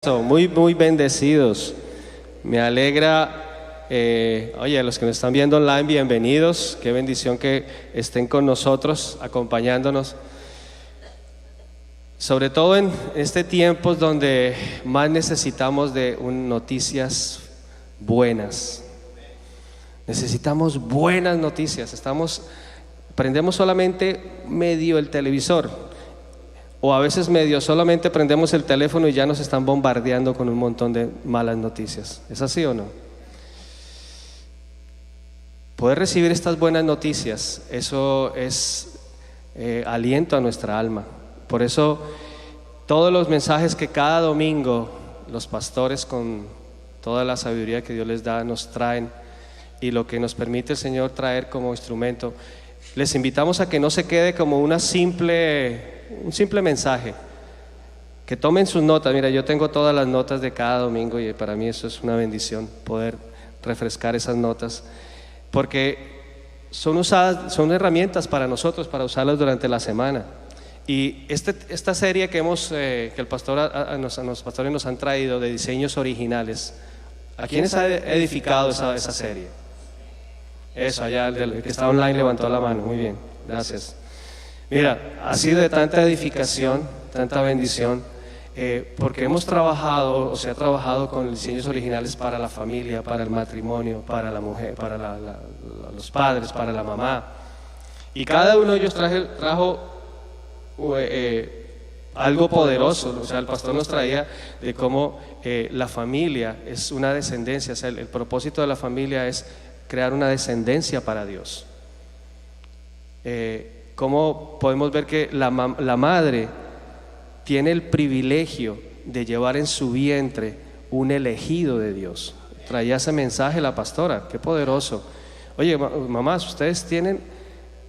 Muy bendecidos. Me alegra, oye, los que nos están viendo online, bienvenidos. Qué bendición que estén con nosotros, acompañándonos. Sobre todo en este tiempo donde más necesitamos de noticias buenas. Necesitamos buenas noticias. Prendemos solamente medio el televisor. O a veces medio solamente prendemos el teléfono y ya nos están bombardeando con un montón de malas noticias. ¿Es así o no? Poder recibir estas buenas noticias, eso es aliento a nuestra alma. Por eso todos los mensajes que cada domingo los pastores, con toda la sabiduría que Dios les da, nos traen, y lo que nos permite el Señor traer como instrumento, les invitamos a que no se quede como un simple mensaje, que tomen sus notas. Mira, yo tengo todas las notas de cada domingo y para mí eso es una bendición, poder refrescar esas notas, porque son herramientas para nosotros, para usarlas durante la semana. Y esta serie que el pastor, los pastores nos han traído, de diseños originales, ¿a quiénes ha edificado esa serie? Eso, allá el que está online levantó la mano. Muy bien, gracias. Mira, ha sido de tanta edificación, tanta bendición, porque se ha trabajado con diseños originales para la familia, para el matrimonio, para la mujer, para los padres, para la mamá. Y cada uno de ellos trajo algo poderoso. O sea, el pastor nos traía de cómo la familia es una descendencia. O sea, el propósito de la familia es crear una descendencia para Dios. Cómo podemos ver que la madre tiene el privilegio de llevar en su vientre un elegido de Dios. Traía ese mensaje la pastora, qué poderoso. Oye, mamás, ustedes tienen,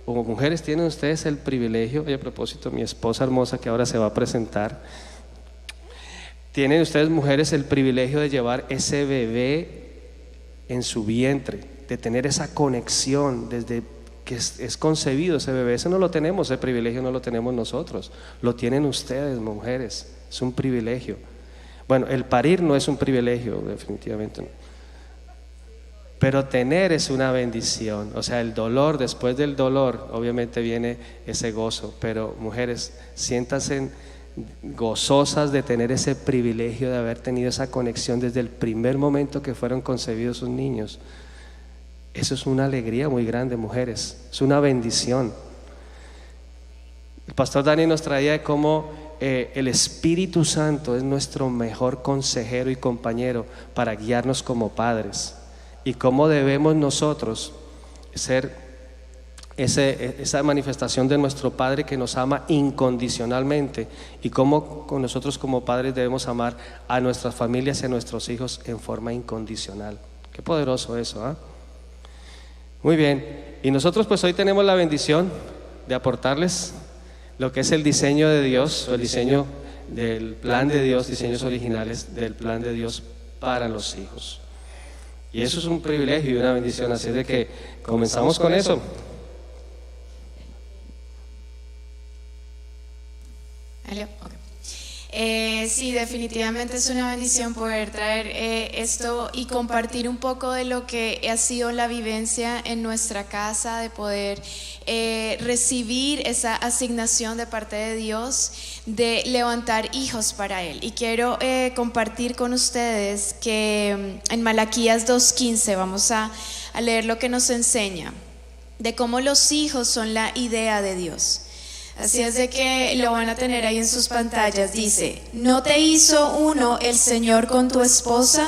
o mujeres, tienen ustedes el privilegio. Oye, a propósito, mi esposa hermosa que ahora se va a presentar, tienen ustedes, mujeres, el privilegio de llevar ese bebé en su vientre, de tener esa conexión desde que es concebido ese bebé. Eso no lo tenemos, ese privilegio no lo tenemos nosotros, lo tienen ustedes, mujeres. Es un privilegio. Bueno, el parir no es un privilegio, definitivamente no, pero tener es una bendición. O sea, el dolor, después del dolor obviamente viene ese gozo. Pero mujeres, siéntanse gozosas de tener ese privilegio de haber tenido esa conexión desde el primer momento que fueron concebidos sus niños. Eso es una alegría muy grande, mujeres, es una bendición. El pastor Dani nos traía de cómo el Espíritu Santo es nuestro mejor consejero y compañero para guiarnos como padres, y cómo debemos nosotros ser esa manifestación de nuestro Padre que nos ama incondicionalmente, y cómo nosotros como padres debemos amar a nuestras familias y a nuestros hijos en forma incondicional. Qué poderoso eso, ¿eh? Muy bien, y nosotros pues hoy tenemos la bendición de aportarles lo que es el diseño de Dios, o el diseño del plan de Dios, diseños originales del plan de Dios para los hijos. Y eso es un privilegio y una bendición, así de que comenzamos con eso. Sí, definitivamente es una bendición poder traer esto y compartir un poco de lo que ha sido la vivencia en nuestra casa, de poder recibir esa asignación de parte de Dios de levantar hijos para Él. Y quiero compartir con ustedes que en Malaquías 2:15 vamos a leer lo que nos enseña de cómo los hijos son la idea de Dios. Así es de que lo van a tener ahí en sus pantallas. Dice: ¿no te hizo uno el Señor con tu esposa?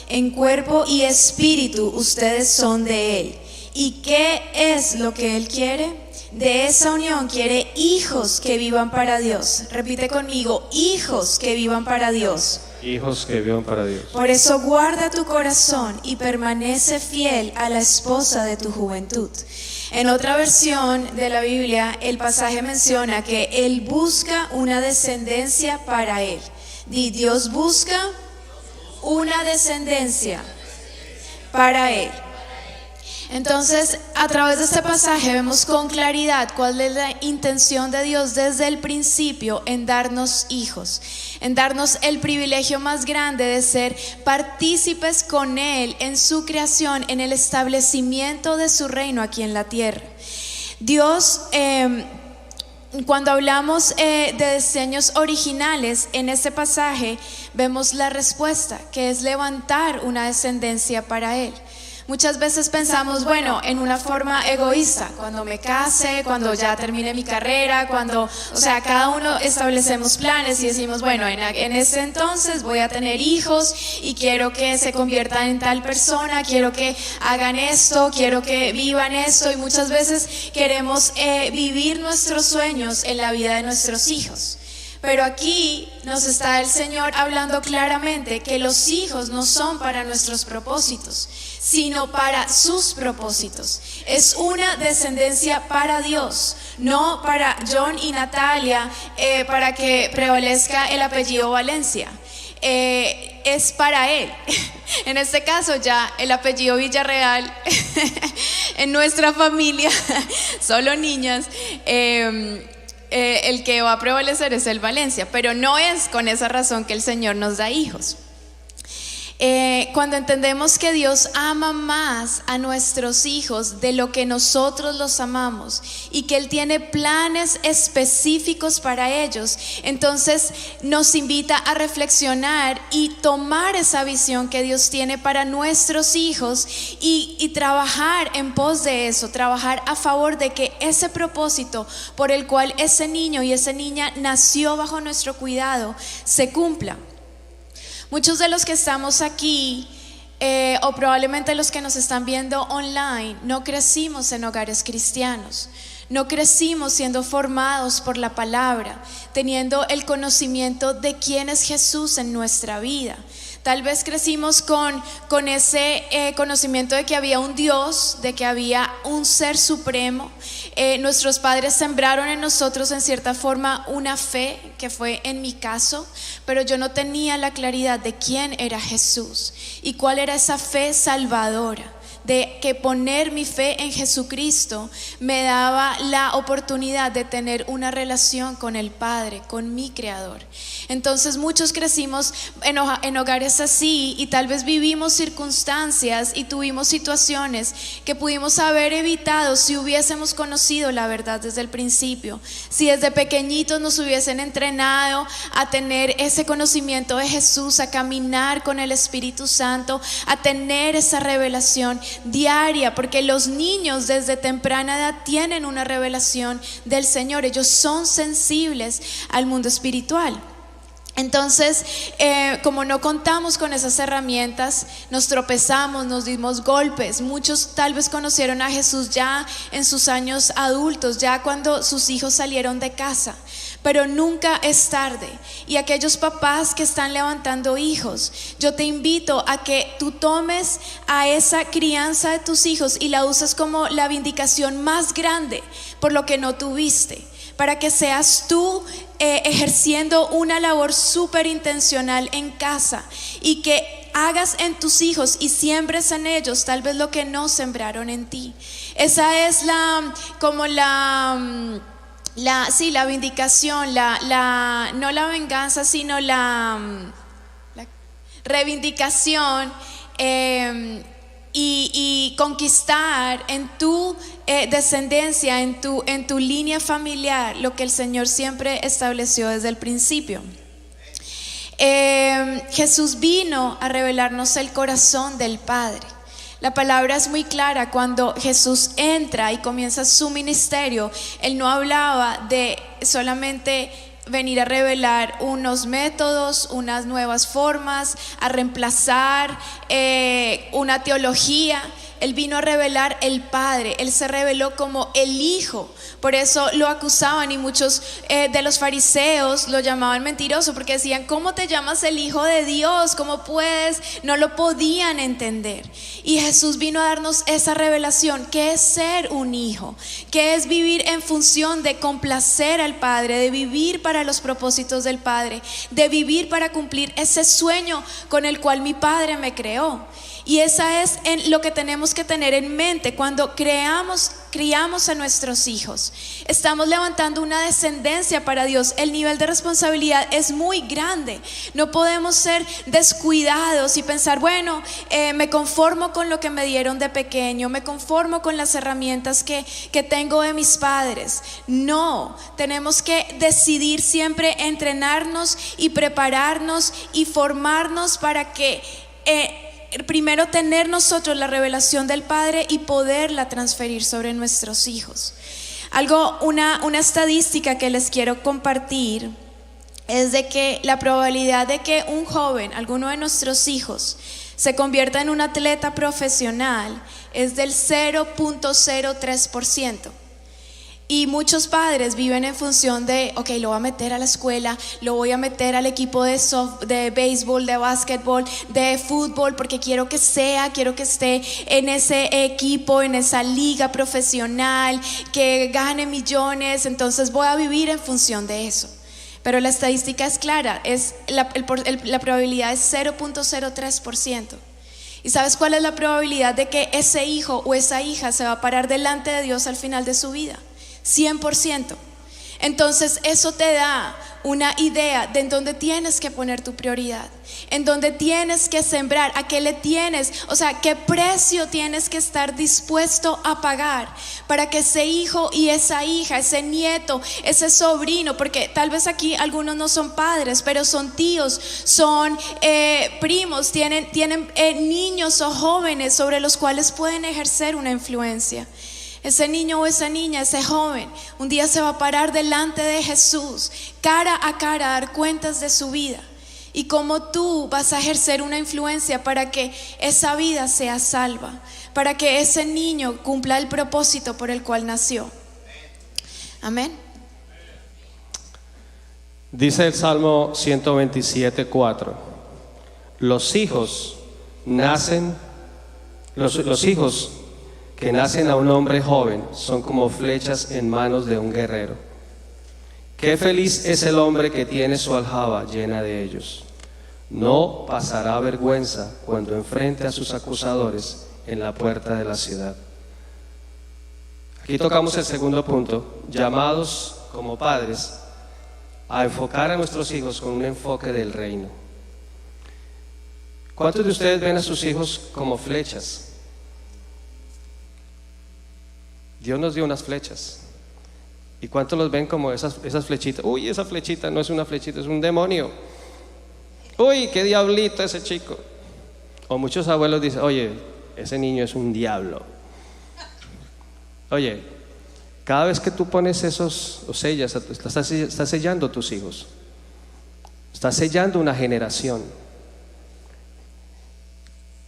En cuerpo y espíritu ustedes son de Él. ¿Y qué es lo que Él quiere? De esa unión quiere hijos que vivan para Dios. Repite conmigo: hijos que vivan para Dios. Hijos que vivan para Dios. Por eso guarda tu corazón y permanece fiel a la esposa de tu juventud. En otra versión de la Biblia, el pasaje menciona que Él busca una descendencia para Él. Dios busca una descendencia para Él. Entonces, a través de este pasaje vemos con claridad cuál es la intención de Dios desde el principio en darnos hijos, en darnos el privilegio más grande de ser partícipes con Él en su creación, en el establecimiento de su reino aquí en la tierra. Dios, cuando hablamos de diseños originales, en este pasaje vemos la respuesta, que es levantar una descendencia para Él. Muchas veces pensamos, bueno, en una forma egoísta, cuando me case, cuando ya termine mi carrera, cada uno establecemos planes y decimos, bueno, en este entonces voy a tener hijos y quiero que se conviertan en tal persona, quiero que hagan esto, quiero que vivan esto, y muchas veces queremos vivir nuestros sueños en la vida de nuestros hijos. Pero aquí nos está el Señor hablando claramente que los hijos no son para nuestros propósitos, sino para sus propósitos. Es una descendencia para Dios, no para John y Natalia, para que prevalezca el apellido Valencia. Es para Él. En este caso ya el apellido Villarreal en nuestra familia, solo niñas, el que va a prevalecer es el Valencia, pero no es con esa razón que el Señor nos da hijos. Cuando entendemos que Dios ama más a nuestros hijos de lo que nosotros los amamos y que Él tiene planes específicos para ellos, entonces nos invita a reflexionar y tomar esa visión que Dios tiene para nuestros hijos y trabajar en pos de eso, trabajar a favor de que ese propósito por el cual ese niño y esa niña nació bajo nuestro cuidado se cumpla. Muchos de los que estamos aquí, o probablemente los que nos están viendo online, no crecimos en hogares cristianos. No crecimos siendo formados por la palabra, teniendo el conocimiento de quién es Jesús en nuestra vida. Tal vez crecimos con ese conocimiento de que había un Dios, de que había un ser supremo. Nuestros padres sembraron en nosotros en cierta forma una fe, que fue en mi caso, pero yo no tenía la claridad de quién era Jesús y cuál era esa fe salvadora. De que poner mi fe en Jesucristo me daba la oportunidad de tener una relación con el Padre, con mi Creador. Entonces muchos crecimos en hogares así y tal vez vivimos circunstancias y tuvimos situaciones que pudimos haber evitado si hubiésemos conocido la verdad desde el principio. Si desde pequeñitos nos hubiesen entrenado a tener ese conocimiento de Jesús, a caminar con el Espíritu Santo, a tener esa revelación diaria, porque los niños desde temprana edad tienen una revelación del Señor. Ellos son sensibles al mundo espiritual. Entonces, como no contamos con esas herramientas, nos tropezamos, nos dimos golpes. Muchos tal vez conocieron a Jesús ya en sus años adultos, ya cuando sus hijos salieron de casa. Pero nunca es tarde. Y aquellos papás que están levantando hijos, yo te invito a que tú tomes a esa crianza de tus hijos y la uses como la vindicación más grande por lo que no tuviste, para que seas tú ejerciendo una labor súper intencional en casa y que hagas en tus hijos y siembres en ellos tal vez lo que no sembraron en ti. Esa es la vindicación, no la venganza, sino la reivindicación y conquistar en tu descendencia, en tu línea familiar, lo que el Señor siempre estableció desde el principio. Jesús vino a revelarnos el corazón del Padre. La palabra es muy clara. Cuando Jesús entra y comienza su ministerio, Él no hablaba de solamente venir a revelar unos métodos, unas nuevas formas, a reemplazar una teología. Él vino a revelar el Padre. Él se reveló como el Hijo. Por eso lo acusaban y muchos de los fariseos lo llamaban mentiroso, porque decían: ¿cómo te llamas el Hijo de Dios? ¿Cómo puedes? No lo podían entender. Y Jesús vino a darnos esa revelación: ¿qué es ser un hijo? ¿Qué es vivir en función de complacer al Padre, de vivir para los propósitos del Padre, de vivir para cumplir ese sueño con el cual mi Padre me creó? Y esa es en lo que tenemos tenemos que tener en mente cuando criamos a nuestros hijos. Estamos levantando una descendencia para Dios. El nivel de responsabilidad es muy grande. No podemos ser descuidados y pensar, bueno, me conformo con lo que me dieron de pequeño, me conformo con las herramientas que tengo de mis padres. No, tenemos que decidir siempre entrenarnos y prepararnos y formarnos para que primero tener nosotros la revelación del Padre y poderla transferir sobre nuestros hijos. Una estadística que les quiero compartir es de que la probabilidad de que un joven, alguno de nuestros hijos, se convierta en un atleta profesional es del 0.03%. Y muchos padres viven en función de, ok, lo voy a meter a la escuela, lo voy a meter al equipo de béisbol, de básquetbol, de fútbol, porque quiero que esté en ese equipo, en esa liga profesional, que gane millones, entonces voy a vivir en función de eso. Pero la estadística es clara, la probabilidad es 0.03%. ¿Y sabes cuál es la probabilidad de que ese hijo o esa hija se va a parar delante de Dios al final de su vida? 100%. Entonces eso te da una idea de en dónde tienes que poner tu prioridad, en dónde tienes que sembrar, a qué le tienes, o sea, qué precio tienes que estar dispuesto a pagar para que ese hijo y esa hija, ese nieto, ese sobrino, porque tal vez aquí algunos no son padres, pero son tíos, son primos, tienen niños o jóvenes sobre los cuales pueden ejercer una influencia. Ese niño o esa niña, ese joven, un día se va a parar delante de Jesús, cara a cara, a dar cuentas de su vida. Y cómo tú vas a ejercer una influencia para que esa vida sea salva, para que ese niño cumpla el propósito por el cual nació. Amén. Dice el Salmo 127:4: los hijos que nacen a un hombre joven son como flechas en manos de un guerrero. Qué feliz es el hombre que tiene su aljaba llena de ellos. No pasará vergüenza cuando enfrente a sus acusadores en la puerta de la ciudad. Aquí tocamos el segundo punto, llamados como padres a enfocar a nuestros hijos con un enfoque del reino. ¿Cuántos de ustedes ven a sus hijos como flechas? Dios nos dio unas flechas. ¿Y cuántos los ven como esas flechitas? Uy, esa flechita no es una flechita, es un demonio. Uy, qué diablito ese chico. O muchos abuelos dicen, oye, ese niño es un diablo. Oye, cada vez que tú pones esos o sellas, estás sellando a tus hijos. Estás sellando una generación.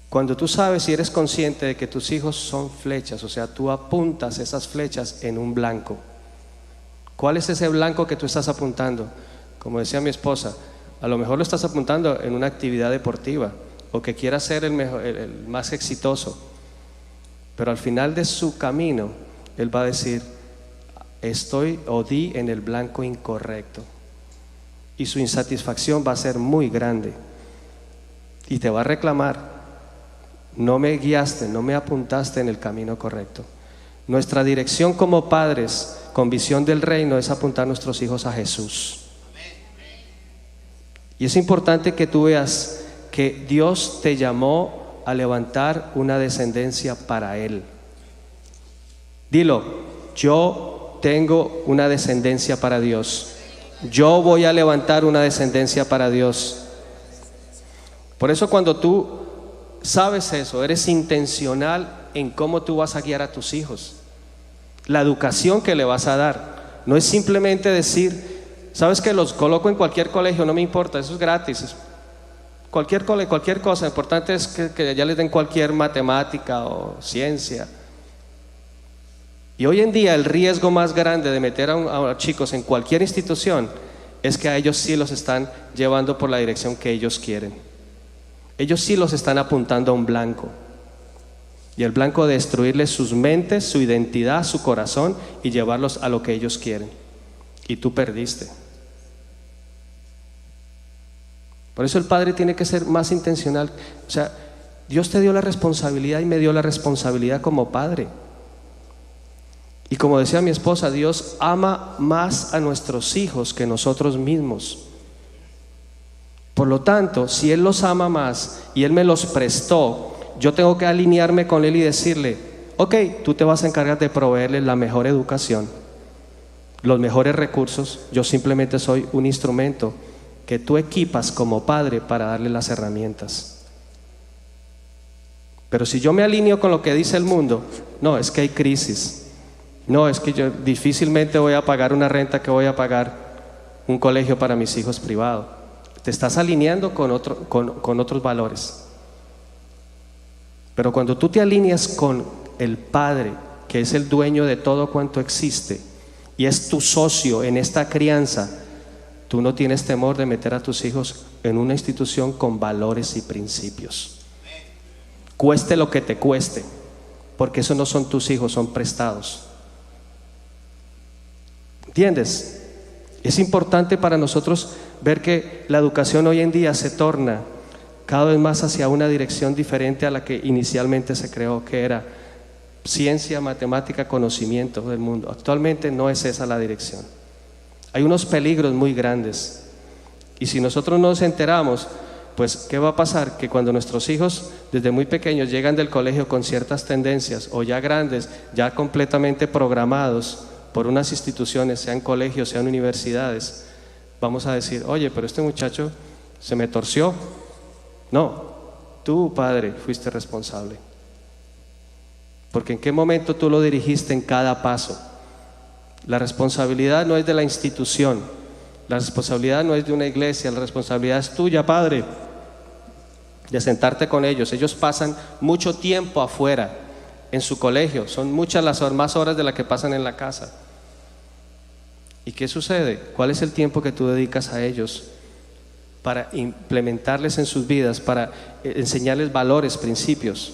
Cuando tú sabes y eres consciente de que tus hijos son flechas, o sea, tú apuntas esas flechas en un blanco. ¿Cuál es ese blanco que tú estás apuntando? Como decía mi esposa, a lo mejor lo estás apuntando en una actividad deportiva o que quiera ser el más exitoso. Pero al final de su camino, él va a decir, di en el blanco incorrecto. Y su insatisfacción va a ser muy grande. Y te va a reclamar. No me guiaste, no me apuntaste en el camino correcto. Nuestra dirección como padres con visión del reino es apuntar a nuestros hijos a Jesús. Y es importante que tú veas que Dios te llamó a levantar una descendencia para Él. Dilo, yo tengo una descendencia para Dios. Yo voy a levantar una descendencia para Dios. Por eso cuando tú sabes eso, eres intencional en cómo tú vas a guiar a tus hijos. La educación que le vas a dar no es simplemente decir, sabes que los coloco en cualquier colegio, no me importa, eso es gratis. Cualquier colegio, cualquier cosa, lo importante es que ya les den cualquier matemática o ciencia. Y hoy en día el riesgo más grande de meter a chicos en cualquier institución es que a ellos sí los están llevando por la dirección que ellos quieren. Ellos sí los están apuntando a un blanco. Y el blanco de destruirles sus mentes, su identidad, su corazón y llevarlos a lo que ellos quieren. Y tú perdiste. Por eso el padre tiene que ser más intencional. O sea, Dios te dio la responsabilidad y me dio la responsabilidad como padre. Y como decía mi esposa, Dios ama más a nuestros hijos que nosotros mismos. Por lo tanto, si Él los ama más y Él me los prestó, yo tengo que alinearme con Él y decirle: ok, tú te vas a encargar de proveerles la mejor educación, los mejores recursos. Yo simplemente soy un instrumento que tú equipas como padre para darle las herramientas. Pero si yo me alineo con lo que dice el mundo, no, es que hay crisis. No, es que yo difícilmente voy a pagar una renta, que voy a pagar un colegio para mis hijos privado. Te estás alineando con otros valores. Pero cuando tú te alineas con el Padre, que es el dueño de todo cuanto existe y es tu socio en esta crianza, tú no tienes temor de meter a tus hijos en una institución con valores y principios. Cueste lo que te cueste, porque esos no son tus hijos, son prestados. ¿Entiendes? Es importante para nosotros ver que la educación hoy en día se torna cada vez más hacia una dirección diferente a la que inicialmente se creó, que era ciencia, matemática, conocimiento del mundo. Actualmente no es esa la dirección. Hay unos peligros muy grandes. Y si nosotros no nos enteramos, pues ¿qué va a pasar? Que cuando nuestros hijos desde muy pequeños llegan del colegio con ciertas tendencias, o ya grandes, ya completamente programados por unas instituciones, sean colegios, sean universidades, vamos a decir: oye, pero este muchacho se me torció. No, tú, padre, fuiste responsable. Porque en qué momento tú lo dirigiste en cada paso. La responsabilidad no es de la institución, la responsabilidad no es de una iglesia, la responsabilidad es tuya, padre, de sentarte con ellos. Ellos pasan mucho tiempo afuera, en su colegio, son muchas las más horas de las que pasan en la casa. ¿Y qué sucede? ¿Cuál es el tiempo que tú dedicas a ellos para implementarles en sus vidas, para enseñarles valores, principios?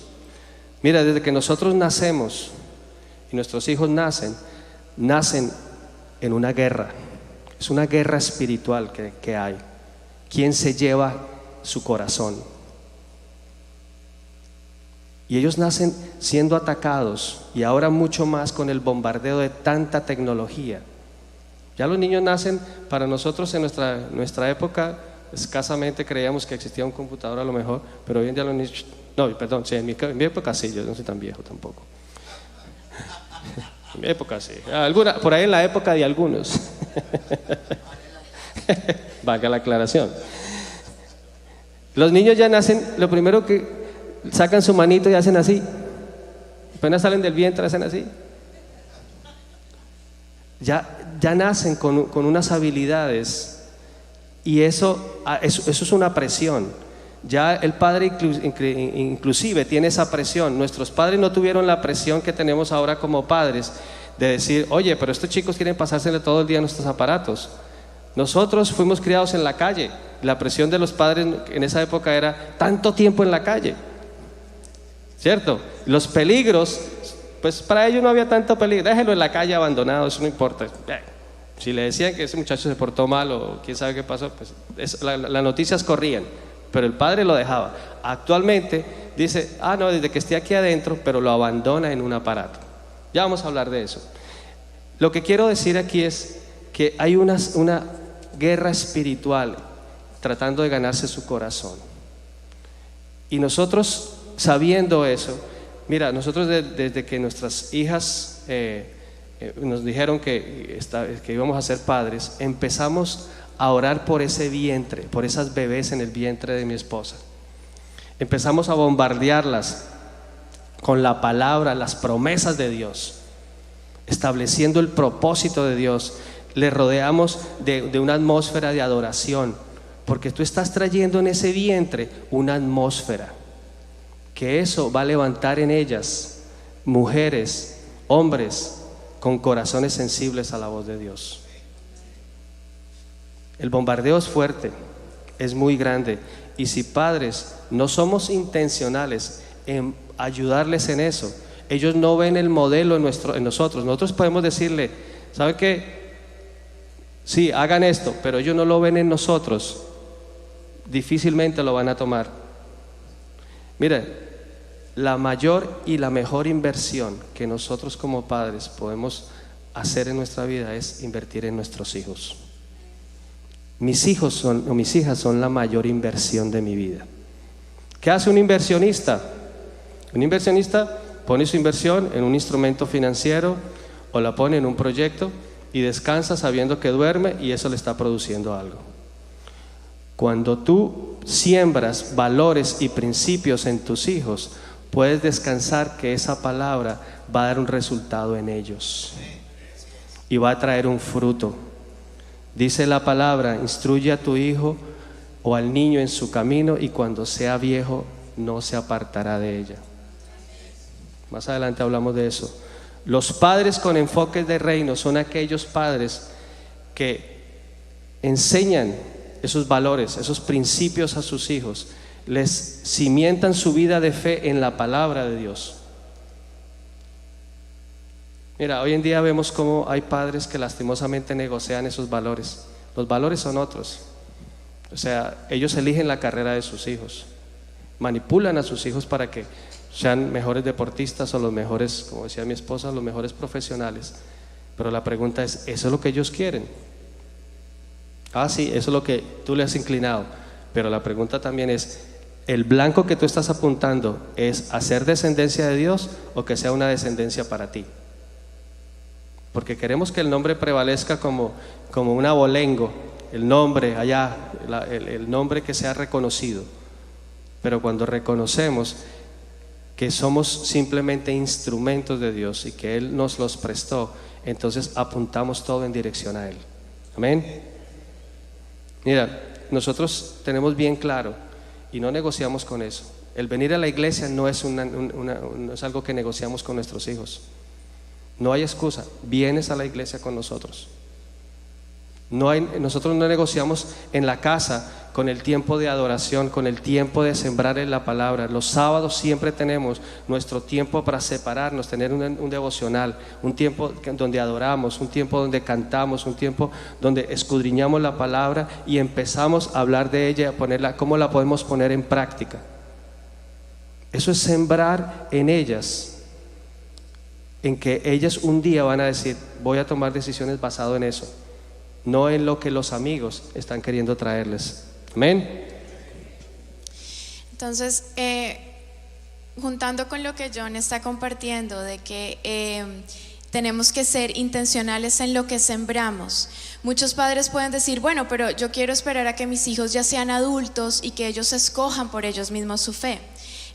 Mira, desde que nosotros nacemos y nuestros hijos nacen en una guerra. Es una guerra espiritual que hay. ¿Quién se lleva su corazón? Y ellos nacen siendo atacados, y ahora mucho más con el bombardeo de tanta tecnología. Ya los niños nacen, para nosotros en nuestra época escasamente creíamos que existía un computador a lo mejor, pero hoy en día los niños, no, perdón, sí, en mi época sí, yo no soy tan viejo tampoco. En mi época sí, por ahí en la época de algunos. Valga la aclaración. Los niños ya nacen, lo primero que sacan su manito y hacen así. Apenas salen del vientre hacen así. Ya nacen con unas habilidades, y eso es una presión. Ya el padre inclusive tiene esa presión. Nuestros padres no tuvieron la presión que tenemos ahora como padres, de decir: oye, pero estos chicos quieren pasársele todo el día en nuestros aparatos. Nosotros fuimos criados en la calle. La presión de los padres en esa época era tanto tiempo en la calle, ¿cierto? Los peligros, pues para ellos no había tanto peligro. Déjelo en la calle abandonado, eso no importa. Si le decían que ese muchacho se portó mal o quién sabe qué pasó, pues las noticias corrían, pero el padre lo dejaba. Actualmente dice: no, desde que esté aquí adentro, pero lo abandona en un aparato. Ya vamos a hablar de eso. Lo que quiero decir aquí es que hay una guerra espiritual tratando de ganarse su corazón. Y nosotros, sabiendo eso, mira, nosotros desde que nuestras hijas nos dijeron que íbamos a ser padres, empezamos a orar por ese vientre, por esas bebés en el vientre de mi esposa. Empezamos a bombardearlas con la palabra, las promesas de Dios, estableciendo el propósito de Dios. Le rodeamos de una atmósfera de adoración, porque tú estás trayendo en ese vientre una atmósfera que eso va a levantar en ellas mujeres, hombres con corazones sensibles a la voz de Dios. El bombardeo es fuerte, es muy grande, y si padres no somos intencionales en ayudarles en eso, ellos no ven el modelo en nosotros. Nosotros podemos decirle: ¿sabe qué? Sí, hagan esto, pero ellos no lo ven en nosotros, difícilmente lo van a tomar. Mira, la mayor y la mejor inversión que nosotros como padres podemos hacer en nuestra vida es invertir en nuestros hijos. Mis hijos o mis hijas son la mayor inversión de mi vida. ¿Qué hace un inversionista? Un inversionista pone su inversión en un instrumento financiero o la pone en un proyecto y descansa sabiendo que duerme y eso le está produciendo algo. Cuando tú siembras valores y principios en tus hijos, puedes descansar que esa palabra va a dar un resultado en ellos y va a traer un fruto. Dice la palabra: instruye a tu hijo o al niño en su camino y cuando sea viejo no se apartará de ella. Más adelante hablamos de eso. Los padres con enfoques de reino son aquellos padres que enseñan esos valores, esos principios a sus hijos, les cimientan su vida de fe en la palabra de Dios. Mira, hoy en día vemos cómo hay padres que lastimosamente negocian esos valores. Los valores son otros. O sea, ellos eligen la carrera de sus hijos, manipulan a sus hijos para que sean mejores deportistas o los mejores, como decía mi esposa, los mejores profesionales. Pero la pregunta es, ¿eso es lo que ellos quieren? Ah, sí, eso es lo que tú le has inclinado. Pero la pregunta también es, ¿el blanco que tú estás apuntando es hacer descendencia de Dios o que sea una descendencia para ti? Porque queremos que el nombre prevalezca como un abolengo, el nombre allá, el nombre que sea reconocido. Pero cuando reconocemos que somos simplemente instrumentos de Dios y que Él nos los prestó, entonces apuntamos todo en dirección a Él. Amén. Mira, nosotros tenemos bien claro y no negociamos con eso. El venir a la iglesia no es, no es algo que negociamos con nuestros hijos. No hay excusa, vienes a la iglesia con nosotros. Nosotros no negociamos en la casa con el tiempo de adoración, con el tiempo de sembrar en la palabra. Los sábados siempre tenemos nuestro tiempo para separarnos, tener un devocional, un tiempo donde adoramos, un tiempo donde cantamos, un tiempo donde escudriñamos la palabra y empezamos a hablar de ella, a ponerla, cómo la podemos poner en práctica. Eso es sembrar en ellas, en que ellas un día van a decir, voy a tomar decisiones basado en eso, no en lo que los amigos están queriendo traerles. Amén. Entonces, juntando con lo que John está compartiendo, de que tenemos que ser intencionales en lo que sembramos. Muchos padres pueden decir, bueno, pero yo quiero esperar a que mis hijos ya sean adultos y que ellos escojan por ellos mismos su fe.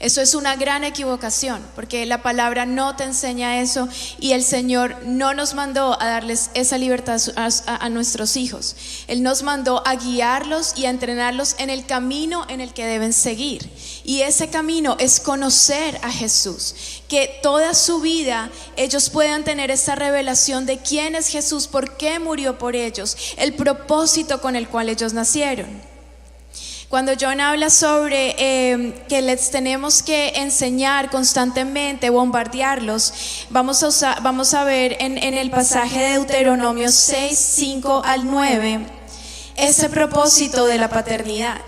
Eso es una gran equivocación, porque la palabra no te enseña eso y el Señor no nos mandó a darles esa libertad a nuestros hijos. Él nos mandó a guiarlos y a entrenarlos en el camino en el que deben seguir. Y ese camino es conocer a Jesús, que toda su vida ellos puedan tener esa revelación de quién es Jesús, por qué murió por ellos, el propósito con el cual ellos nacieron. Cuando John habla sobre que les tenemos que enseñar constantemente, bombardearlos, vamos a ver en el pasaje de Deuteronomio 6, 5 al 9, ese propósito de la paternidad.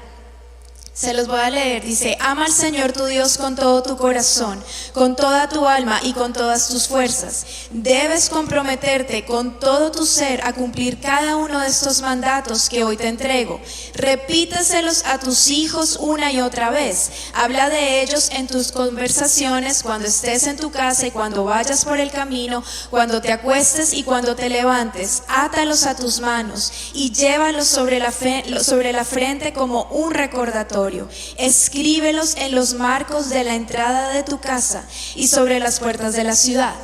Se los voy a leer, dice: ama al Señor tu Dios con todo tu corazón, con toda tu alma y con todas tus fuerzas. Debes comprometerte con todo tu ser a cumplir cada uno de estos mandatos que hoy te entrego. Repíteselos a tus hijos una y otra vez. Habla de ellos en tus conversaciones, cuando estés en tu casa y cuando vayas por el camino, cuando te acuestes y cuando te levantes. Átalos a tus manos y llévalos sobre la frente como un recordatorio. Escríbelos en los marcos de la entrada de tu casa y sobre las puertas de la ciudad.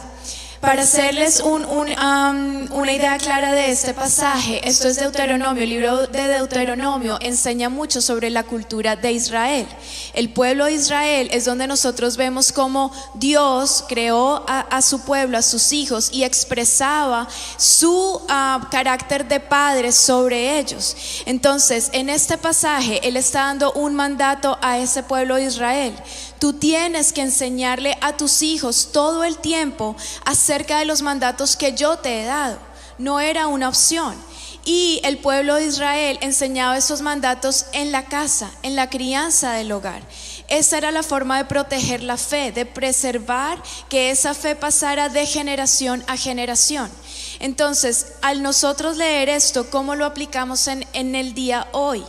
Para hacerles una idea clara de este pasaje, esto es Deuteronomio. El libro de Deuteronomio enseña mucho sobre la cultura de Israel. El pueblo de Israel es donde nosotros vemos cómo Dios creó a su pueblo, a sus hijos, y expresaba su carácter de padre sobre ellos. Entonces, en este pasaje, Él está dando un mandato a ese pueblo de Israel. Tú tienes que enseñarle a tus hijos todo el tiempo acerca de los mandatos que yo te he dado. No era una opción. y el pueblo de Israel enseñaba esos mandatos en la casa, en la crianza del hogar. Esa era la forma de proteger la fe, de preservar que esa fe pasara de generación a generación. Entonces, al nosotros leer esto, ¿cómo lo aplicamos en el día hoy?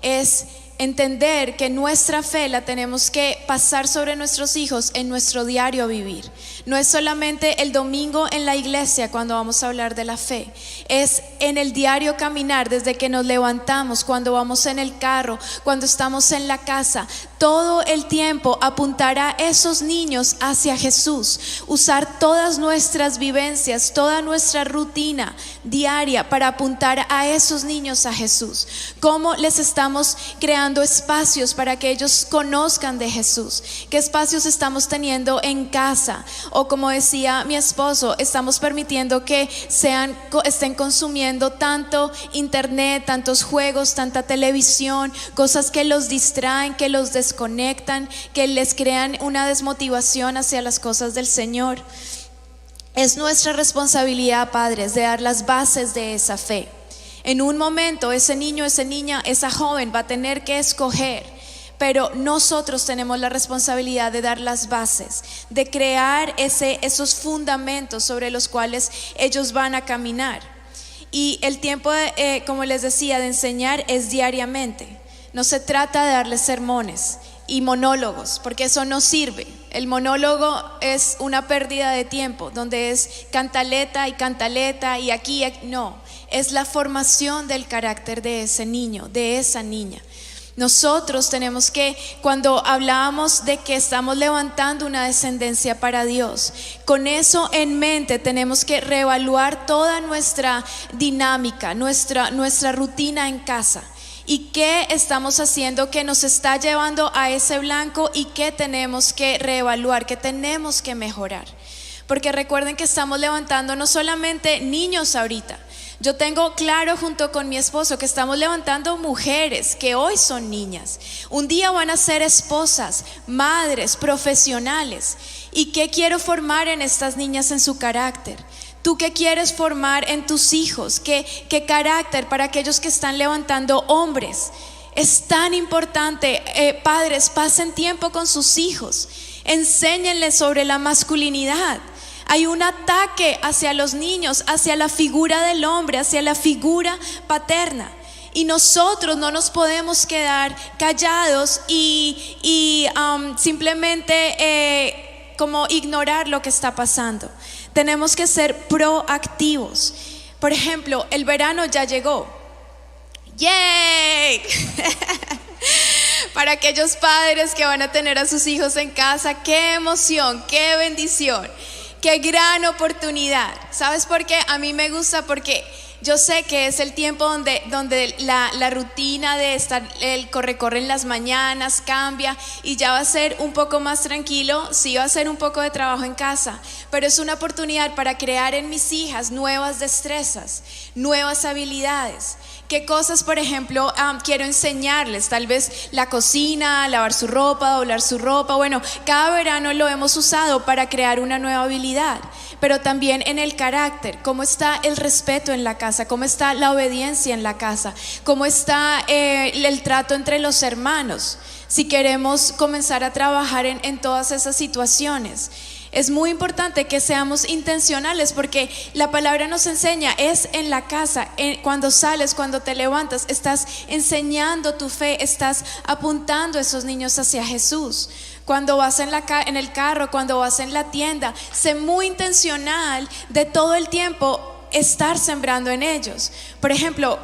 Es entender que nuestra fe la tenemos que pasar sobre nuestros hijos en nuestro diario vivir. No es solamente el domingo en la iglesia cuando vamos a hablar de la fe, es en el diario caminar, desde que nos levantamos, cuando vamos en el carro, cuando estamos en la casa. Todo el tiempo apuntar a esos niños hacia Jesús, usar todas nuestras vivencias, toda nuestra rutina diaria para apuntar a esos niños a Jesús. ¿Cómo les estamos creando espacios para que ellos conozcan de Jesús? ¿Qué espacios estamos teniendo en casa? O como decía mi esposo, estamos permitiendo que estén consumiendo tanto internet, tantos juegos, tanta televisión, cosas que los distraen, que los desconectan, que les crean una desmotivación hacia las cosas del Señor. Es nuestra responsabilidad, padres, de dar las bases de esa fe. En un momento ese niño, esa niña, esa joven va a tener que escoger, pero nosotros tenemos la responsabilidad de dar las bases, de crear esos fundamentos sobre los cuales ellos van a caminar. Y el tiempo, como les decía, de enseñar es diariamente. No se trata de darles sermones y monólogos, porque eso no sirve. El monólogo es una pérdida de tiempo, donde es cantaleta y aquí, no. Es la formación del carácter de ese niño, de esa niña. Nosotros tenemos que, cuando hablábamos de que estamos levantando una descendencia para Dios, con eso en mente tenemos que reevaluar toda nuestra dinámica, nuestra rutina en casa. ¿Y qué estamos haciendo que nos está llevando a ese blanco y qué tenemos que reevaluar, qué tenemos que mejorar? Porque recuerden que estamos levantando no solamente niños ahorita. Yo tengo claro junto con mi esposo que estamos levantando mujeres que hoy son niñas. Un día van a ser esposas, madres, profesionales. ¿Y qué quiero formar en estas niñas en su carácter? ¿Tú qué quieres formar en tus hijos? ¿Qué carácter para aquellos que están levantando hombres? Es tan importante, padres, pasen tiempo con sus hijos, enséñenles sobre la masculinidad. Hay un ataque hacia los niños, hacia la figura del hombre, hacia la figura paterna. Y nosotros no nos podemos quedar callados y simplemente como ignorar lo que está pasando. Tenemos que ser proactivos. Por ejemplo, el verano ya llegó. ¡Yay! Para aquellos padres que van a tener a sus hijos en casa, qué emoción, qué bendición, qué gran oportunidad. ¿Sabes por qué? A mí me gusta porque yo sé que es el tiempo donde la rutina de estar el corre en las mañanas cambia y ya va a ser un poco más tranquilo. Sí, va a ser un poco de trabajo en casa, pero es una oportunidad para crear en mis hijas nuevas destrezas, nuevas habilidades. ¿Qué cosas, por ejemplo, quiero enseñarles? Tal vez la cocina, lavar su ropa, doblar su ropa. Bueno, cada verano lo hemos usado para crear una nueva habilidad, pero también en el carácter. ¿Cómo está el respeto en la casa? ¿Cómo está la obediencia en la casa? ¿Cómo está el trato entre los hermanos? Si queremos comenzar a trabajar en todas esas situaciones. Es muy importante que seamos intencionales porque la palabra nos enseña, es en la casa, cuando sales, cuando te levantas, estás enseñando tu fe, estás apuntando a esos niños hacia Jesús. Cuando vas en el carro, cuando vas en la tienda, sé muy intencional de todo el tiempo estar sembrando en ellos. Por ejemplo,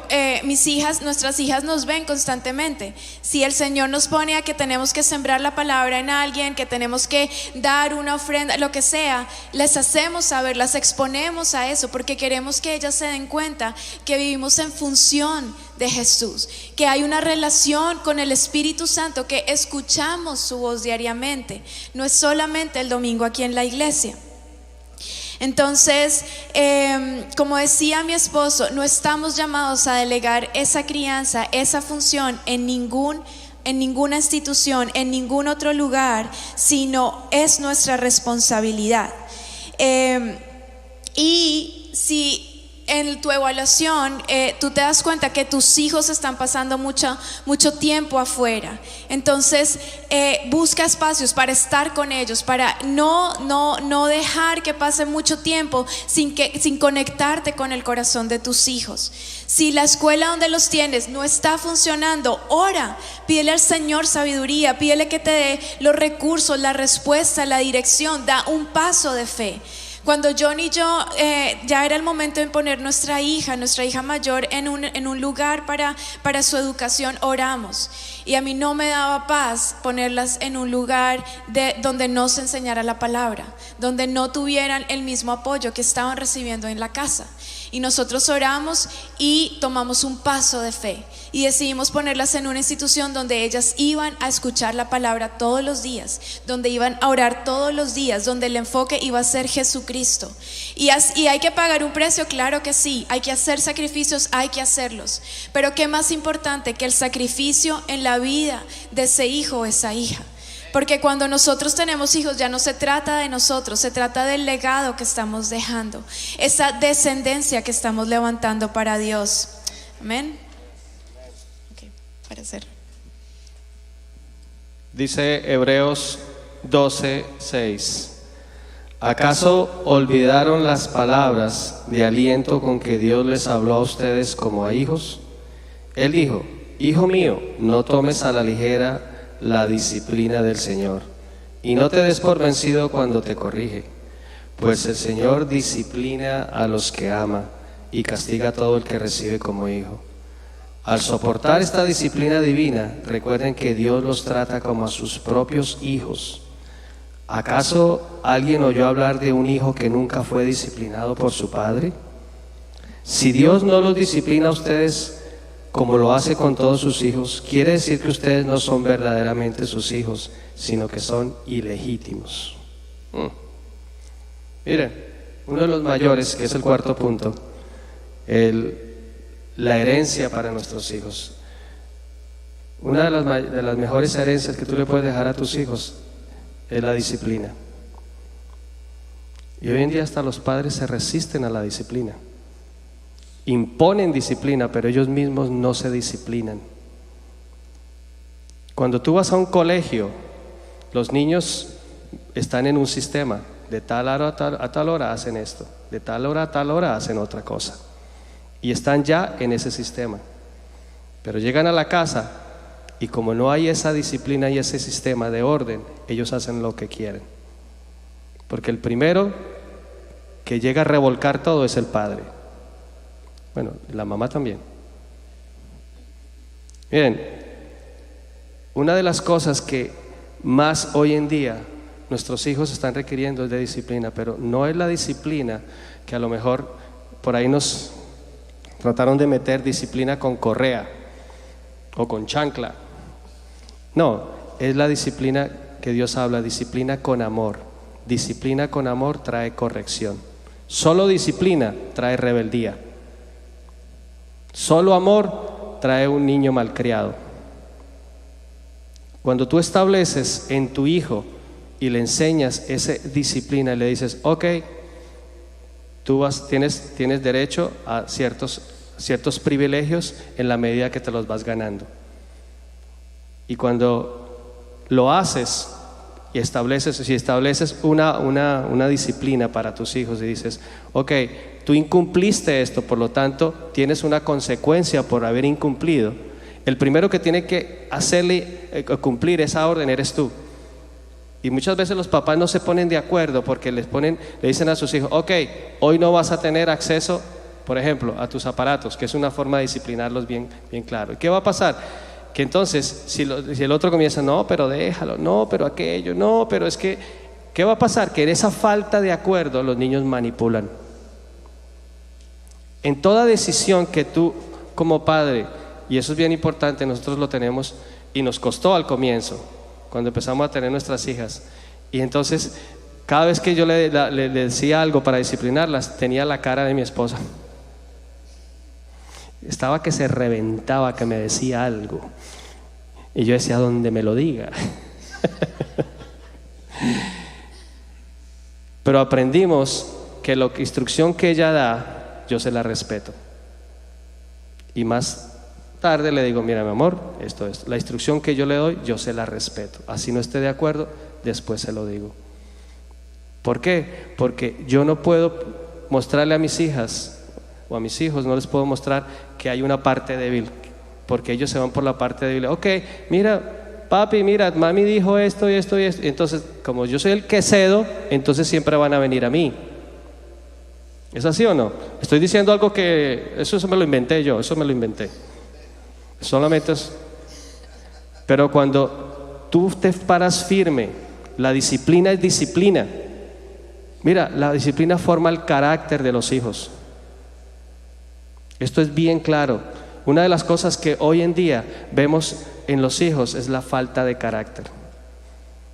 nuestras hijas nos ven constantemente. Si el Señor nos pone a que tenemos que sembrar la palabra en alguien, que tenemos que dar una ofrenda, lo que sea, les hacemos saber, las exponemos a eso, porque queremos que ellas se den cuenta que vivimos en función de Jesús, que hay una relación con el Espíritu Santo, que escuchamos su voz diariamente. No es solamente el domingo aquí en la iglesia. Entonces, como decía mi esposo, no estamos llamados a delegar esa crianza, esa función en ninguna institución, en ningún otro lugar, sino es nuestra responsabilidad. Y si en tu evaluación tú te das cuenta que tus hijos están pasando mucho tiempo afuera. Entonces busca espacios para estar con ellos, para no dejar que pase mucho tiempo sin conectarte con el corazón de tus hijos. Si la escuela donde los tienes no está funcionando, ora, pídele al Señor sabiduría, pídele que te dé los recursos, la respuesta, la dirección, da un paso de fe. Cuando John y yo ya era el momento de poner nuestra hija mayor en un lugar para su educación, oramos. Y a mí no me daba paz ponerlas en un lugar donde no se enseñara la palabra, donde no tuvieran el mismo apoyo que estaban recibiendo en la casa. Y nosotros oramos y tomamos un paso de fe y decidimos ponerlas en una institución donde ellas iban a escuchar la palabra todos los días, donde iban a orar todos los días, donde el enfoque iba a ser Jesucristo. Y hay que pagar un precio, claro que sí, hay que hacer sacrificios, hay que hacerlos, pero qué más importante que el sacrificio en la vida de ese hijo o esa hija. Porque cuando nosotros tenemos hijos ya no se trata de nosotros, se trata del legado que estamos dejando, esa descendencia que estamos levantando para Dios. Amén. Okay, para hacer. Dice Hebreos 12:6. ¿Acaso olvidaron las palabras de aliento con que Dios les habló a ustedes como a hijos? Él dijo: Hijo mío, no tomes a la ligera la disciplina del Señor, y no te des por vencido cuando te corrige, pues el Señor disciplina a los que ama y castiga a todo el que recibe como hijo. Al soportar esta disciplina divina, recuerden que Dios los trata como a sus propios hijos. ¿Acaso alguien oyó hablar de un hijo que nunca fue disciplinado por su padre? Si Dios no los disciplina a ustedes como lo hace con todos sus hijos, quiere decir que ustedes no son verdaderamente sus hijos, sino que son ilegítimos. Miren, uno de los mayores, que es el cuarto punto, la herencia para nuestros hijos. Una de las mejores herencias que tú le puedes dejar a tus hijos es la disciplina. Y hoy en día hasta los padres se resisten a la disciplina. Imponen disciplina, pero ellos mismos no se disciplinan. Cuando tú vas a un colegio, los niños están en un sistema. De tal hora a tal hora hacen esto, de tal hora a tal hora hacen otra cosa. Y están ya en ese sistema. Pero llegan a la casa y como no hay esa disciplina y ese sistema de orden, ellos hacen lo que quieren. Porque el primero que llega a revolcar todo es el padre. Bueno, la mamá también. Miren, una de las cosas que más hoy en día nuestros hijos están requiriendo es de disciplina, pero no es la disciplina que a lo mejor por ahí nos trataron de meter, disciplina con correa o con chancla. No, es la disciplina que Dios habla, disciplina con amor. Disciplina con amor trae corrección. Solo disciplina trae rebeldía. Solo amor trae un niño malcriado. Cuando tú estableces en tu hijo y le enseñas esa disciplina y le dices, ok, tú tienes derecho a ciertos privilegios en la medida que te los vas ganando. Y cuando lo haces y estableces una disciplina para tus hijos y dices, ok, tú incumpliste esto, por lo tanto tienes una consecuencia por haber incumplido. El primero que tiene que hacerle cumplir esa orden eres tú. Y muchas veces los papás no se ponen de acuerdo porque le dicen a sus hijos, ok, hoy no vas a tener acceso, por ejemplo, a tus aparatos, que es una forma de disciplinarlos bien claro. ¿Y qué va a pasar? Que entonces, si el otro comienza, no, pero déjalo, no, pero aquello, no, pero es que, ¿qué va a pasar? Que en esa falta de acuerdo los niños manipulan. En toda decisión que tú como padre, y eso es bien importante, nosotros lo tenemos y nos costó al comienzo, cuando empezamos a tener nuestras hijas, y entonces cada vez que yo le decía algo para disciplinarlas, tenía la cara de mi esposa. Estaba que se reventaba que me decía algo y yo decía, donde me lo diga. Pero aprendimos que la instrucción que ella da yo se la respeto. Y más tarde le digo, mira mi amor, esto es, la instrucción que yo le doy, yo se la respeto. Así no esté de acuerdo, después se lo digo. ¿Por qué? Porque yo no puedo mostrarle a mis hijas o a mis hijos, no les puedo mostrar que hay una parte débil, porque ellos se van por la parte débil. Ok, mira, papi, mira, mami dijo esto y esto y esto. Entonces, como yo soy el que cedo, entonces siempre van a venir a mí. ¿Es así o no? Estoy diciendo algo que, eso me lo inventé yo, eso me lo inventé. Solamente es... Pero cuando tú te paras firme, la disciplina es disciplina. Mira, la disciplina forma el carácter de los hijos. Esto es bien claro. Una de las cosas que hoy en día vemos en los hijos es la falta de carácter.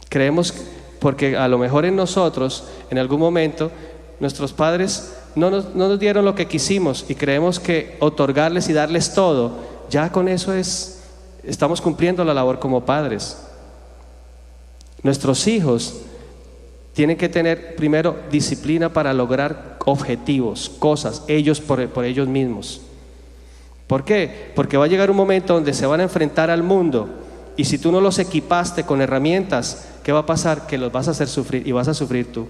Creemos, porque a lo mejor en nosotros, en algún momento, nuestros padres no nos dieron lo que quisimos y creemos que otorgarles y darles todo, ya con eso estamos cumpliendo la labor como padres. Nuestros hijos tienen que tener primero disciplina para lograr objetivos, cosas, ellos por ellos mismos. ¿Por qué? Porque va a llegar un momento donde se van a enfrentar al mundo y si tú no los equipaste con herramientas, ¿qué va a pasar? Que los vas a hacer sufrir y vas a sufrir tú.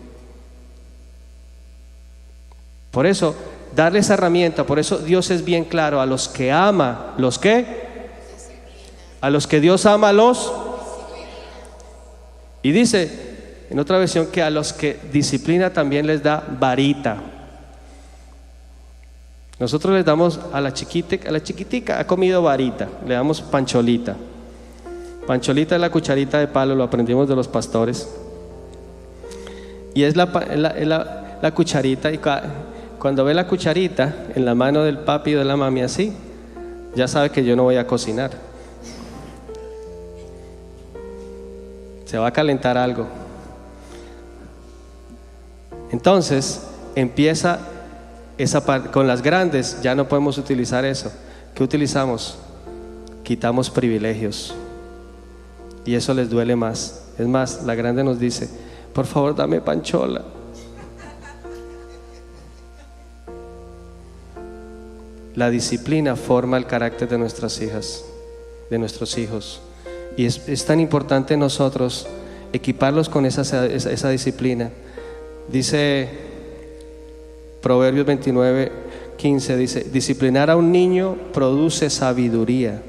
Por eso, darle esa herramienta, por eso Dios es bien claro, a los que ama, ¿los qué? A los que Dios ama, los... Y dice en otra versión que a los que disciplina también les da varita. Nosotros les damos a la chiquitica ha comido varita, le damos pancholita. Pancholita es la cucharita de palo, lo aprendimos de los pastores. Y es la cucharita, y cuando ve la cucharita en la mano del papi o de la mami así, ya sabe que yo no voy a cocinar. Se va a calentar algo. Entonces empieza esa parte. Con las grandes ya no podemos utilizar eso. ¿Qué utilizamos? Quitamos privilegios y eso les duele más. Es más, la grande nos dice, por favor dame panchola. La disciplina forma el carácter de nuestras hijas, de nuestros hijos, y es tan importante en nosotros equiparlos con esa disciplina. Dice Proverbios 29:15, dice, disciplinar a un niño produce sabiduría,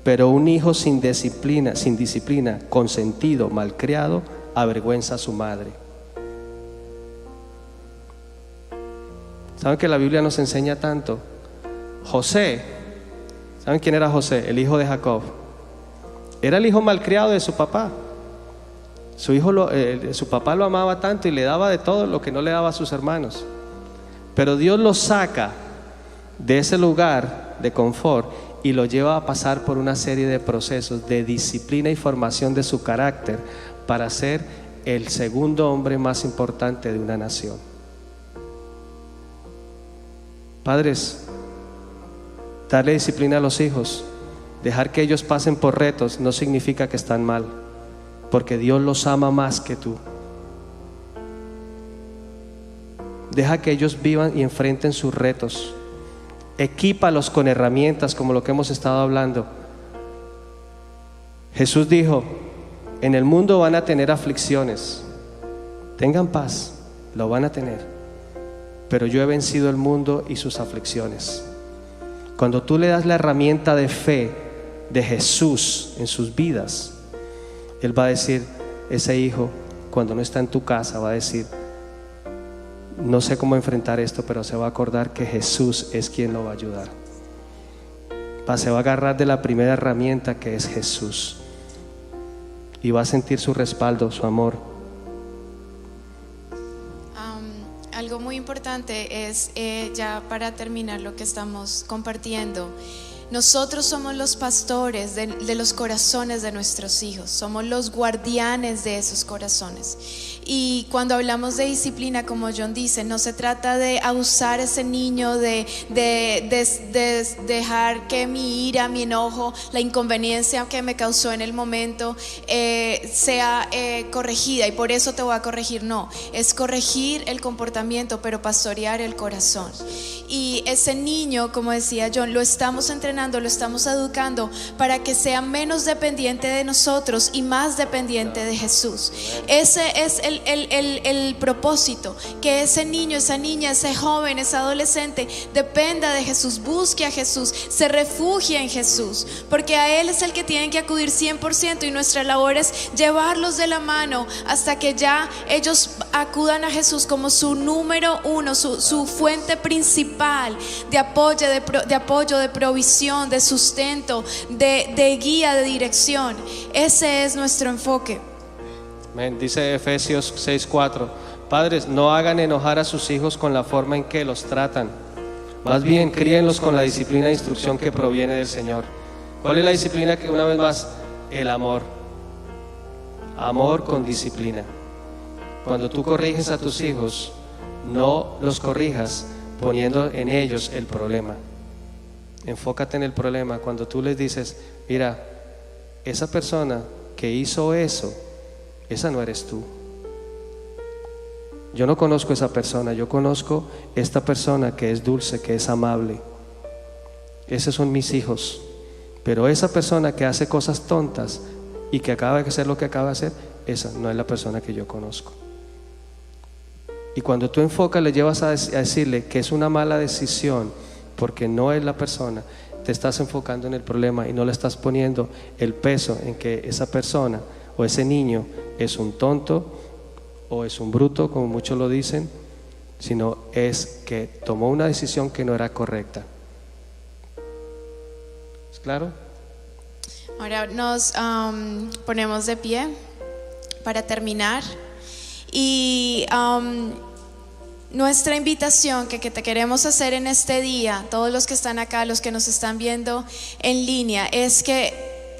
pero un hijo sin disciplina, consentido, malcriado, avergüenza a su madre. ¿Saben que la Biblia nos enseña tanto? José, ¿saben quién era José? El hijo de Jacob. Era el hijo malcriado de su papá. Su papá lo amaba tanto y le daba de todo lo que no le daba a sus hermanos. Pero Dios lo saca de ese lugar de confort y lo lleva a pasar por una serie de procesos de disciplina y formación de su carácter para ser el segundo hombre más importante de una nación. Padres, darle disciplina a los hijos, dejar que ellos pasen por retos no significa que están mal, porque Dios los ama más que tú. Deja que ellos vivan y enfrenten sus retos. Equípalos con herramientas como lo que hemos estado hablando. Jesús dijo, en el mundo van a tener aflicciones. Tengan paz, lo van a tener. Pero yo he vencido el mundo y sus aflicciones. Cuando tú le das la herramienta de fe de Jesús en sus vidas, Él va a decir, ese hijo cuando no está en tu casa va a decir, no sé cómo enfrentar esto, pero se va a acordar que Jesús es quien lo va a ayudar. Se va a agarrar de la primera herramienta que es Jesús y va a sentir su respaldo, su amor. Algo muy importante es, ya para terminar lo que estamos compartiendo, nosotros somos los pastores de los corazones de nuestros hijos, somos los guardianes de esos corazones. Y cuando hablamos de disciplina, como John dice, no se trata de abusar a ese niño, de dejar que mi ira, mi enojo, la inconveniencia que me causó en el momento sea corregida y por eso te voy a corregir. No, es corregir el comportamiento, pero pastorear el corazón. y ese niño, como decía John, lo estamos entrenando, lo estamos educando para que sea menos dependiente de nosotros y más dependiente de Jesús. Ese es el propósito, que ese niño, esa niña, ese joven, ese adolescente dependa de Jesús, busque a Jesús, se refugie en Jesús, porque a Él es el que tienen que acudir 100%, y nuestra labor es llevarlos de la mano hasta que ya ellos acudan a Jesús como su número uno, su fuente principal de apoyo, de provisión, de sustento, de guía, de dirección. Ese es nuestro enfoque. Amén. Dice Efesios 6:4: padres, no hagan enojar a sus hijos con la forma en que los tratan, más bien críenlos con la disciplina e instrucción que proviene del Señor. ¿Cuál es la disciplina? Que una vez más, el amor. Amor con disciplina. Cuando tú corriges a tus hijos, no los corrijas poniendo en ellos el problema. Enfócate en el problema. Cuando tú les dices: mira, esa persona que hizo eso, esa no eres tú. Yo no conozco a esa persona, yo conozco esta persona que es dulce, que es amable. Esos son mis hijos. Pero esa persona que hace cosas tontas y que acaba de hacer lo que acaba de hacer, esa no es la persona que yo conozco. Y cuando tú enfocas, le llevas a decirle que es una mala decisión porque no es la persona, te estás enfocando en el problema y no le estás poniendo el peso en que esa persona o ese niño es un tonto o es un bruto, como muchos lo dicen, sino es que tomó una decisión que no era correcta. ¿Es claro? Ahora nos ponemos de pie para terminar, y nuestra invitación que te queremos hacer en este día, todos los que están acá, los que nos están viendo en línea, es que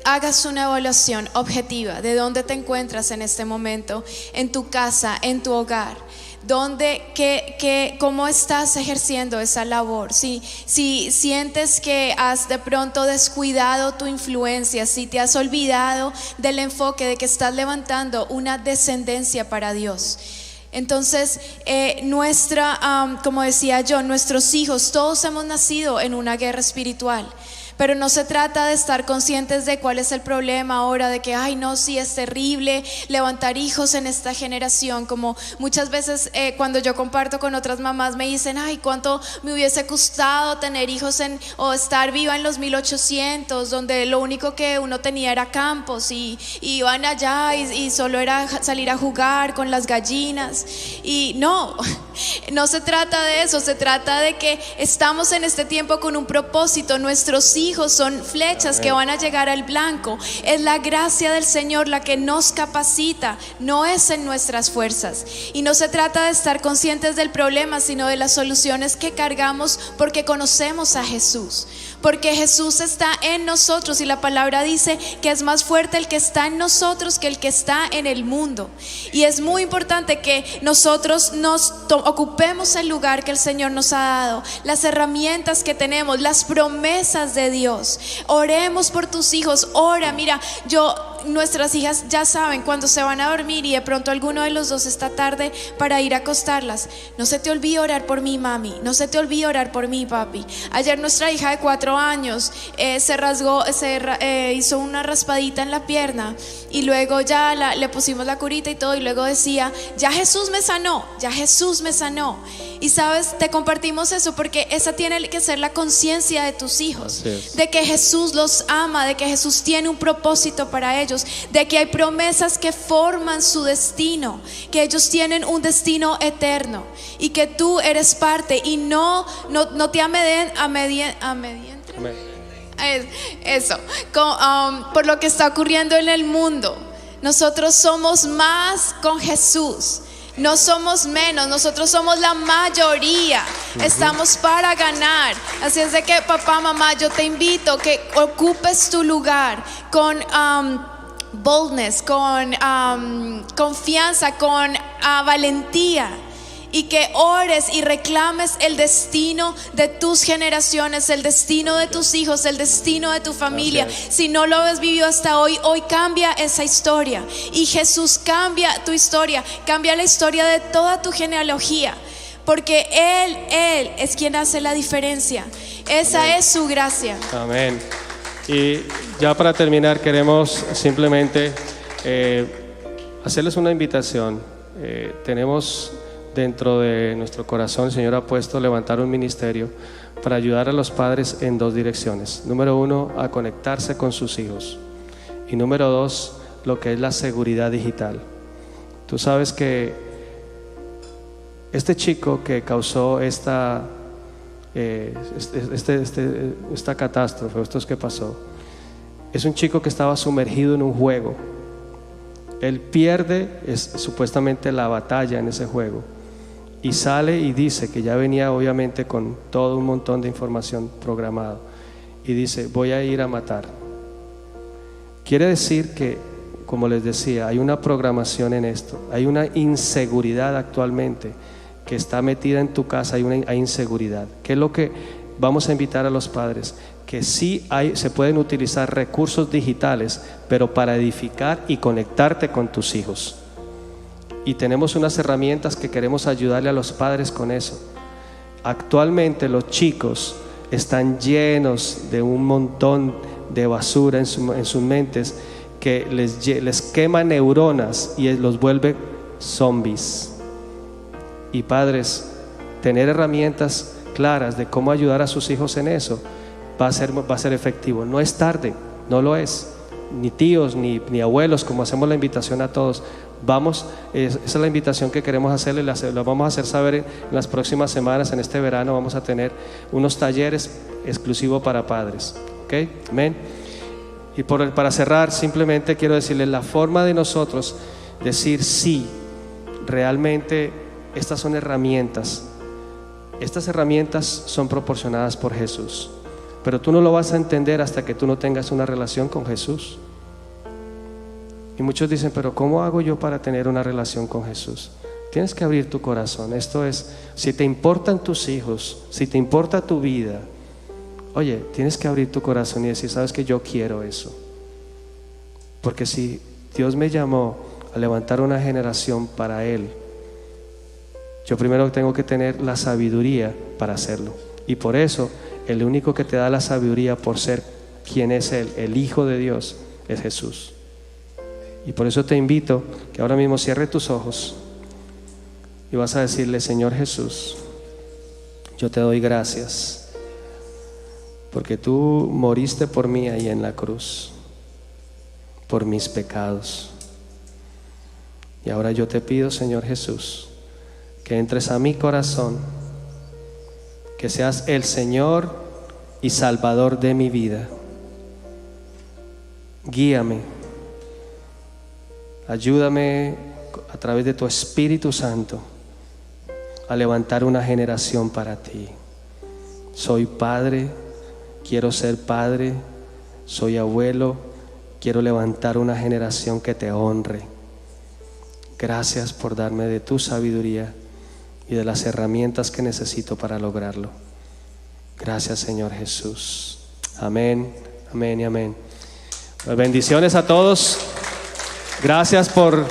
hagas una evaluación objetiva de dónde te encuentras en este momento, en tu casa, en tu hogar. ¿Cómo estás ejerciendo esa labor? Si sientes que has de pronto descuidado tu influencia, si te has olvidado del enfoque de que estás levantando una descendencia para Dios. Entonces, como decía yo, nuestros hijos, todos hemos nacido en una guerra espiritual. Pero no se trata de estar conscientes de cuál es el problema ahora, de que, ay no, sí es terrible levantar hijos en esta generación. Como muchas veces cuando yo comparto con otras mamás me dicen, ay, cuánto me hubiese costado tener hijos o estar viva en los 1800, donde lo único que uno tenía era campos y iban allá y solo era salir a jugar con las gallinas. Y no se trata de eso, se trata de que estamos en este tiempo con un propósito. Nuestros hijos son flechas que van a llegar al blanco. Es la gracia del Señor la que nos capacita, no es en nuestras fuerzas. Y no se trata de estar conscientes del problema, sino de las soluciones que cargamos, porque conocemos a Jesús, porque Jesús está en nosotros, y la palabra dice que es más fuerte el que está en nosotros que el que está en el mundo. Y es muy importante que nosotros nos ocupemos el lugar que el Señor nos ha dado, las herramientas que tenemos, las promesas de Dios. Oremos por tus hijos, ora. Mira, nuestras hijas ya saben cuando se van a dormir y de pronto alguno de los dos está tarde para ir a acostarlas: no se te olvide orar por mí, mami, no se te olvide orar por mí, papi. Ayer nuestra hija de 4 años hizo una raspadita en la pierna, y luego ya le pusimos la curita y todo, y luego decía: ya Jesús me sanó, ya Jesús me sanó. Y sabes, te compartimos eso porque esa tiene que ser la conciencia de tus hijos, de que Jesús los ama, de que Jesús tiene un propósito para ellos, de que hay promesas que forman su destino, que ellos tienen un destino eterno y que tú eres parte, y no te eso por lo que está ocurriendo en el mundo. Nosotros somos más con Jesús. No somos menos, nosotros somos la mayoría. Estamos para ganar. Así es de que, papá, mamá, yo te invito que ocupes tu lugar con boldness, con confianza, con valentía, y que ores y reclames el destino de tus generaciones, el destino de tus hijos, el destino de tu familia. Si no lo has vivido hasta hoy cambia esa historia, y Jesús cambia tu historia, cambia la historia de toda tu genealogía. porque Él es quien hace la diferencia. Esa es su gracia. Amén. Y ya para terminar queremos simplemente hacerles una invitación. Tenemos dentro de nuestro corazón, el Señor ha puesto levantar un ministerio para ayudar a los padres en dos direcciones. Número uno, a conectarse con sus hijos. Y número dos, lo que es la seguridad digital. Tú sabes que este chico que causó esta catástrofe, esto es que pasó, es un chico que estaba sumergido en un juego. Él pierde supuestamente la batalla en ese juego y sale y dice que ya venía obviamente con todo un montón de información programado y dice: voy a ir a matar. Quiere decir que, como les decía, hay una programación en esto, hay una inseguridad actualmente que está metida en tu casa, hay inseguridad. ¿Qué es lo que vamos a invitar a los padres? Que sí se pueden utilizar recursos digitales, pero para edificar y conectarte con tus hijos. Y tenemos unas herramientas que queremos ayudarle a los padres con eso. Actualmente los chicos están llenos de un montón de basura en sus mentes que les quema neuronas y los vuelve zombies. Y padres, tener herramientas claras de cómo ayudar a sus hijos en eso va a ser efectivo. No es tarde, no lo es. Ni tíos, ni abuelos, como hacemos la invitación a todos. Esa es la invitación que queremos hacerle, la vamos a hacer saber en las próximas semanas. En este verano vamos a tener unos talleres exclusivos para padres. ¿Ok? Amén. Y para cerrar, simplemente quiero decirles la forma de nosotros decir sí, realmente estas son herramientas. Estas herramientas son proporcionadas por Jesús, pero tú no lo vas a entender hasta que tú no tengas una relación con Jesús. Y muchos dicen: pero ¿cómo hago yo para tener una relación con Jesús? Tienes que abrir tu corazón. Esto es, si te importan tus hijos, si te importa tu vida, oye, tienes que abrir tu corazón y decir: sabes que yo quiero eso. Porque si Dios me llamó a levantar una generación para Él, yo primero tengo que tener la sabiduría para hacerlo. Y por eso el único que te da la sabiduría por ser quien es Él, el Hijo de Dios, es Jesús. Y por eso te invito que ahora mismo cierre tus ojos y vas a decirle: Señor Jesús, yo te doy gracias porque tú moriste por mí ahí en la cruz, por mis pecados. Y ahora yo te pido, Señor Jesús, que entres a mi corazón, que seas el Señor y Salvador de mi vida. Guíame, ayúdame a través de tu Espíritu Santo a levantar una generación para ti. Soy padre, quiero ser padre, soy abuelo, quiero levantar una generación que te honre. Gracias por darme de tu sabiduría y de las herramientas que necesito para lograrlo. Gracias, Señor Jesús. Amén, amén y amén. Pues bendiciones a todos. Gracias por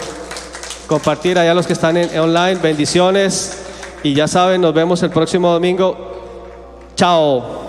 compartir allá los que están online. Bendiciones. Y ya saben, nos vemos el próximo domingo. Chao.